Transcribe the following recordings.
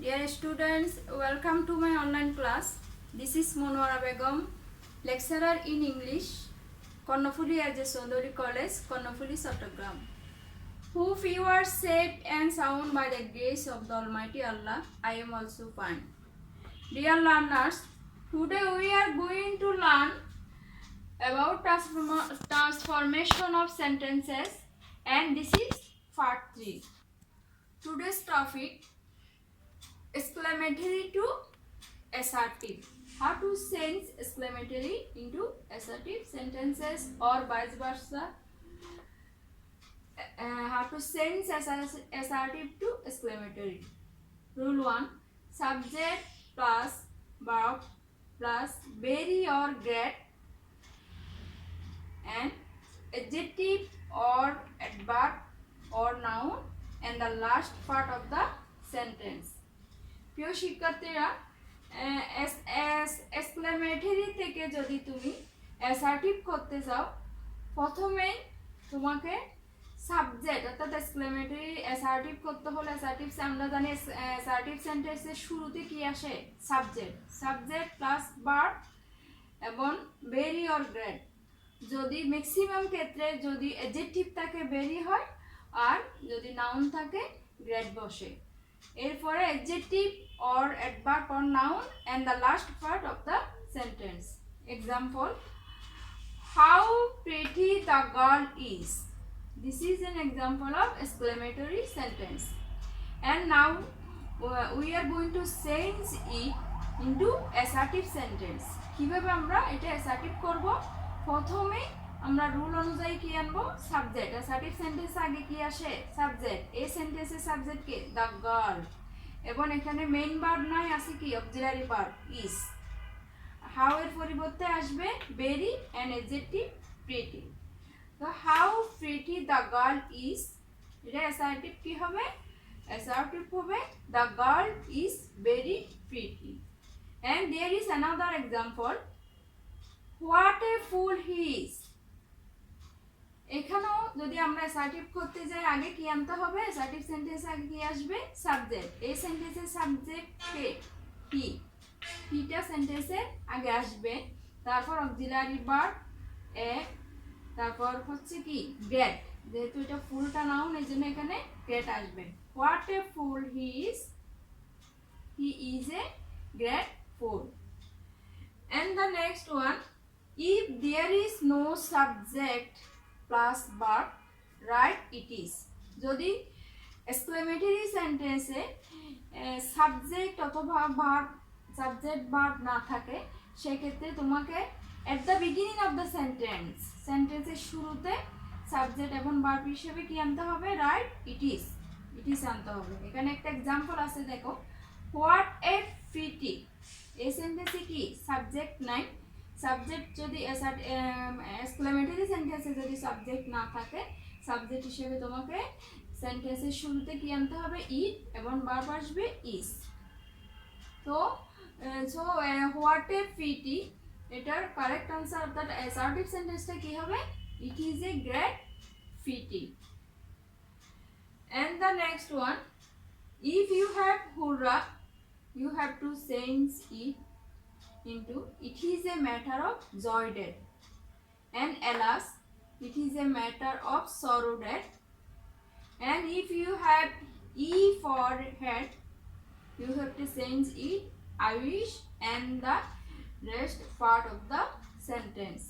Dear students, welcome to my online class. This is Monwara Begum, lecturer in English, Konnafuli Ajay Sondori College, Konnafuli, Chattogram. Hope you are safe and sound by the grace of the Almighty Allah. I am also fine. Dear learners, today we are going to learn about transformation of sentences, and this is part 3. Today's topic: exclamatory to assertive. How to change exclamatory into assertive sentences or vice versa. How to change assertive to exclamatory. Rule 1. Subject plus verb plus very or great and adjective or adverb or noun and the last part of the sentence. প্রিয় শিক্ষার্থীরা, exclamatory থেকে যদি তুমি assertive করতে চাও, প্রথমে তোমাকে subject অর্থাৎ এক্সক্লেমেটরি অ্যাসার্টিভ করতে হলে আমরা জানি অ্যাসার্টিভ সেন্টেন্সের শুরুতে কি আসে? সাবজেক্ট প্লাস ভার্ব এবং ভেরি অর গ্রেট। যদি ম্যাক্সিমাম ক্ষেত্রে যদি অ্যাডজেক্টিভ থাকে ভেরি হয়, আর যদি নাউন থাকে গ্রেট বসে। এরপরে adjective or adverb or noun and the last part of the sentence. Example: how pretty the girl is. This is an example of exclamatory sentence. And now we are going to change it into assertive sentence. কিভাবে আমরা এটা assertive করব? প্রথমে আমরা rule অনুযায়ী কি আনবো? Subject. Assertive sentence আগে কি আসে? সাবজেক্ট। এই সেন্টেন্সের সাবজেক্ট কে? The girl. এবং এখানে মেইন ভার্ব নাই, আছে কি? Auxiliary verb is. হাউ এর পরিবর্তে আসবে ভেরি এন্ড অ্যাডজেক্টিভ প্রিটি। তো how pretty the girl is, এটা অ্যাসার্টিভ কি হবে? অ্যাসার্টিভ হবে the girl is very pretty. And there is another example: what a fool he is. এখানেও যদি আমরা অ্যাসার্টিভ করতে যাই, আগে কি আনতে হবে? অ্যাসার্টিভ সেন্টেন্স আগে কি আসবে? সাবজেক্ট। এই সেন্টেন্সের সাবজেক্ট কে? হি। হিটা সেন্টেন্সের আগে আসবে, তারপর অক্সিলারি ভার্ব এ, তারপর হচ্ছে কি গ্রেট। যেহেতু এটা ফুলটা নাউন, এই জন্য এখানে গ্রেট আসবে। What a fool he is, he is a great fool. And the next one: if there is no subject plus verb, write it is. যদি এক্সক্লেমেটরি সেন্টেন্সে সাবজেক্ট অথবা ভার্ব, সাবজেক্ট ভার্ব না থাকে, সেক্ষেত্রে তোমাকে at the beginning of the সেন্টেন্সের শুরুতে subject এবং ভার্ব হিসেবে কি আনতে হবে? রাইট ইট ইজ, আনতে হবে। এখানে একটা এক্সাম্পল আছে, দেখো: হোয়াট এ প্রিটি। এই সেন্টেন্সে কি সাবজেক্ট নাই। সাবজেক্ট যদি এক্সক্লেমেটরি সেন্টেন্সে যদি সাবজেক্ট না থাকে, সাবজেক্ট হিসেবে তোমাকে সেন্টেন্সের শুরুতে কি আনতে হবে? ইট এবং ভার্ব আসবে ইজ। তো হোয়াট এ প্রিটি, এটার কারেক্ট আনসার অর্থাৎ অ্যাসার্টিভ সেন্টেন্সটা কি হবে? It is a great pretty. And the next one: if you have hurrah, you have to change it into it is a matter of joy dead, and alas, it is a matter of sorrow dead. And if you have e for head, you have to change it I wish and the rest part of the sentence.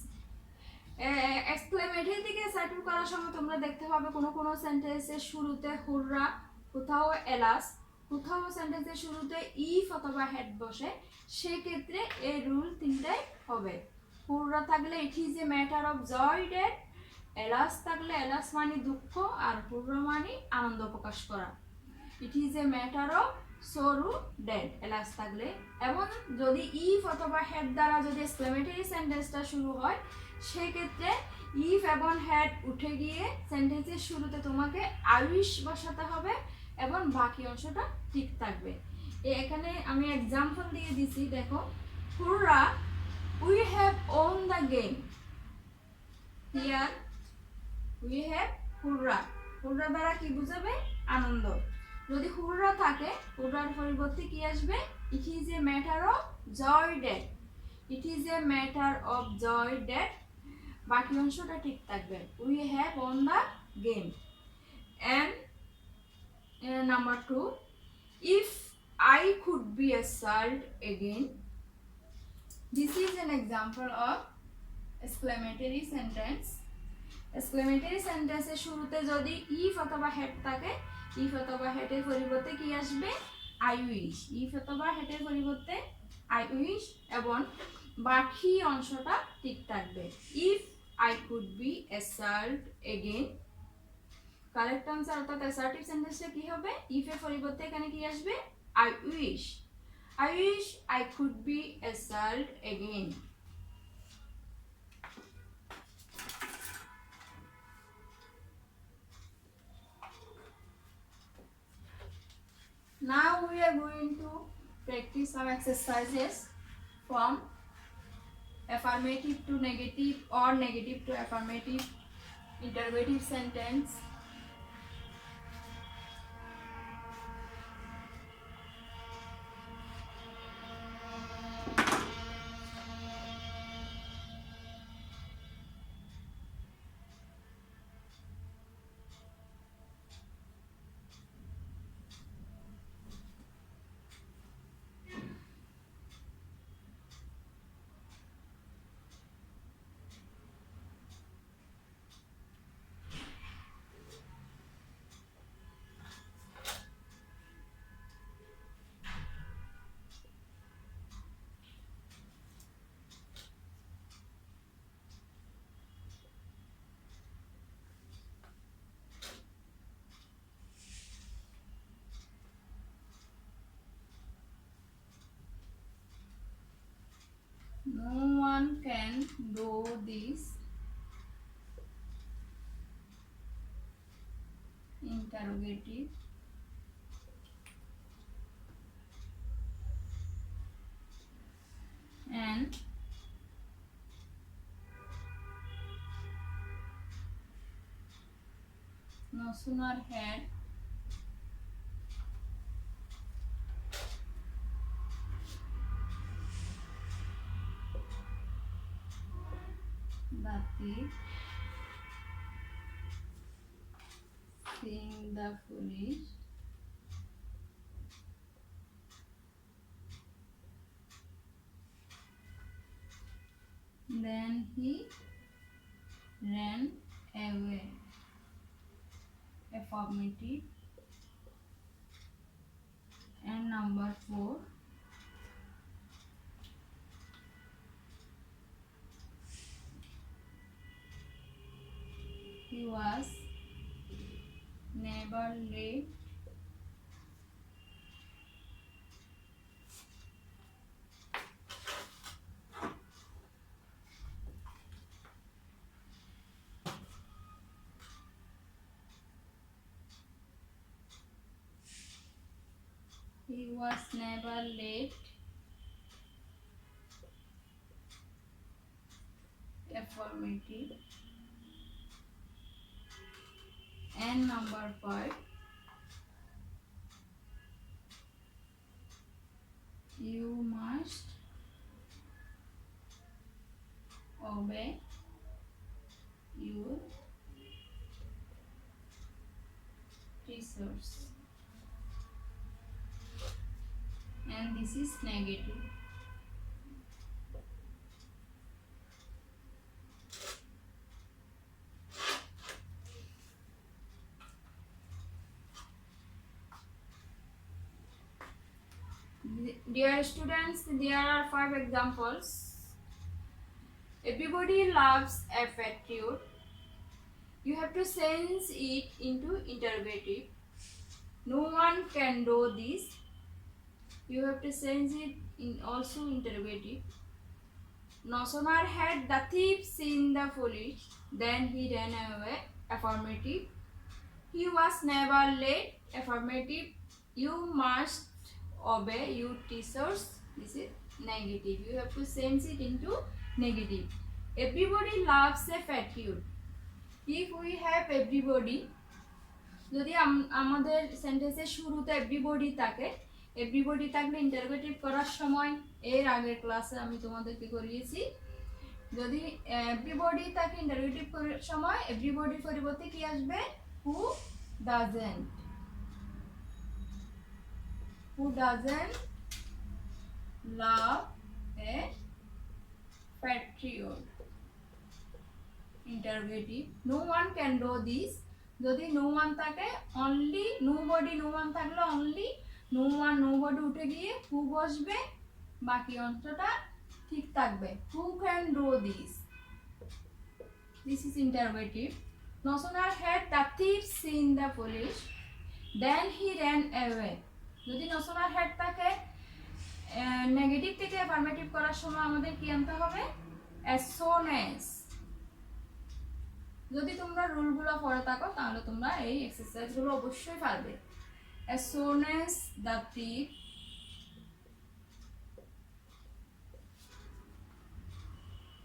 Exclamatory থেকে assertive করার সময় তোমরা দেখতে পাবে কোনো সেন্টেন্সের শুরুতে হুররা, কোথাও এলাস, কোথাও সেন্টেন্সের শুরুতে ইফ অথবা হেড বসে। সেক্ষেত্রে এই রুল তিনটাই হবে। হুররা থাকলে it is a matter of joy that, alas থাকলে এলাস মানে দুঃখ, আর হুররা মানে আনন্দ প্রকাশ করা। It is a matter of sorrow that alas থাকলে। এবং যদি ইফ অথবা হেড দ্বারা যদি এক্সক্লেমেটরি সেন্টেন্সটা শুরু হয়, সেক্ষেত্রে ইফ এবং হেড উঠে গিয়ে সেন্টেন্সের শুরুতে তোমাকে আই উইশ বসাতে হবে এবং বাকি অংশটা ঠিক থাকবে। এখানে আমি এক্সাম্পল দিয়ে দিছি, দেখো: হুররা, we have won the game. Here we have হুররা, হুররা দ্বারা কি বুঝাবে? আনন্দ। যদি হুররা থাকে হুররার পরিবর্তে কি আসবে it is a matter of joy that it is a matter of joy that বাকি অংশটা ঠিক থাকবে we have won the game and number 2 if I could be a child again this is an example of exclamatory sentence exclamatory sentence এর শুরুতে যদি if অথবা had থাকে if অথবা had এর পরিবর্তে কি আসবে I wish if অথবা had এর পরিবর্তে I wish এবং বাকি অংশটা ঠিক থাকবে if I could be a child again correct answer অর্থাৎ অ্যাসার্টিভ সেন্টেন্সে কি হবে if এর পরিবর্তে এখানে কি আসবে I wish I could be a child again now we are going to practice some exercises from affirmative to negative or negative to affirmative interrogative sentence no one can do this interrogative and no sooner had the thief seeing the foolish then he ran away affirmative and number 4 he was never late he was never late affirmative and number 5 you must obey your teachers and this is negative dear students there are 5 examples everybody loves affective you have to change it into interrogative no one can do this you have to change it in also interrogative no sooner had the thief seen the foolish then he ran away affirmative he was never late affirmative you must obey your teachers this is negative you have to change it into negative everybody loves a fat cute if we have everybody যদি আমাদের সেন্টেন্সের শুরুতে everybody থাকে, everybody থাকলে interrogative করার সময় এর আগের ক্লাসে আমি তোমাদেরকে করিয়েছি, যদি এভরিবডি থাকে ইন্টারোগেটিভ করার সময় এভরিবডির পরিবর্তে কি আসবে? Who doesn't, who doesn't love A patriot, interrogative, no one can do this, যদি no one থাকে only, nobody, no one থাকলে only, no one, nobody উঠে গিয়ে who বসবে, বাকি অংশটা ঠিক থাকবে, who can do this, this is interrogative. No sooner had the thief seen the police then he ran away, যদি no sooner had থাকে নেগেটিভ থেকে অ্যাফার্মেটিভ করার সময় আমাদের কি আনতে হবে? as soon as। যদি তোমরা রুলগুলো পড়ে থাকো তাহলে তোমরা এই এক্সারসাইজগুলো অবশ্যই পারবে। as soon as the thief,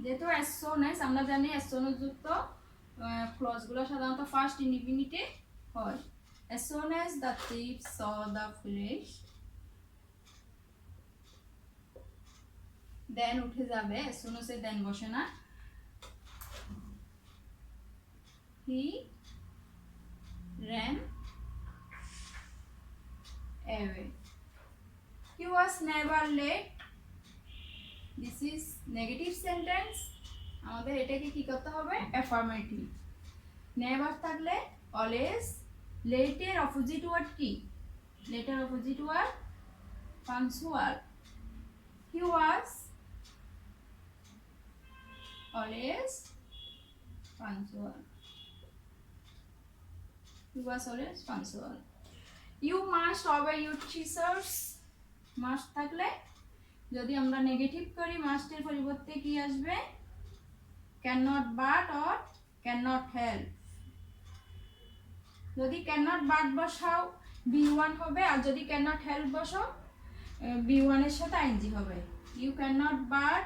যেহেতু as soon as আমরা জানি as soon as যুক্ত ক্লজগুলো সাধারণত ফার্স্ট ইনডিফিনিটে হয়। as soon as the thief saw the police, দেন উঠে যাবে, as soon as দেন বসে না, he ran away, he was never late, this is negative sentence, আমাদের এটাকে কি করতে হবে? অ্যাফার্মেটিভ। নেভার থাকলে অলওয়েজ, লেটের অপোজিট ওয়ার্ড কি? লেটের opposite word punctual, he was always punctual, he was always punctual. You must obey your teachers, must থাকলে যদি আমরা নেগেটিভ করি মাস্টের পরিবর্তে কি আসবে? cannot but or cannot help, যদি cannot but বসাও be1 হবে, আর যদি cannot help বসাও be1 এর সাথে ing হবে। you cannot but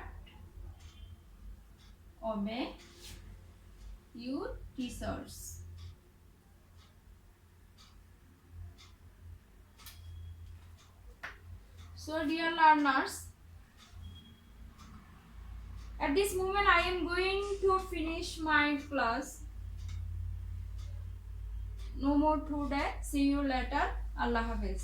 obey your teachers, so dear learners, at this moment I am going to finish my class, no more today, see you later, Allah Hafiz.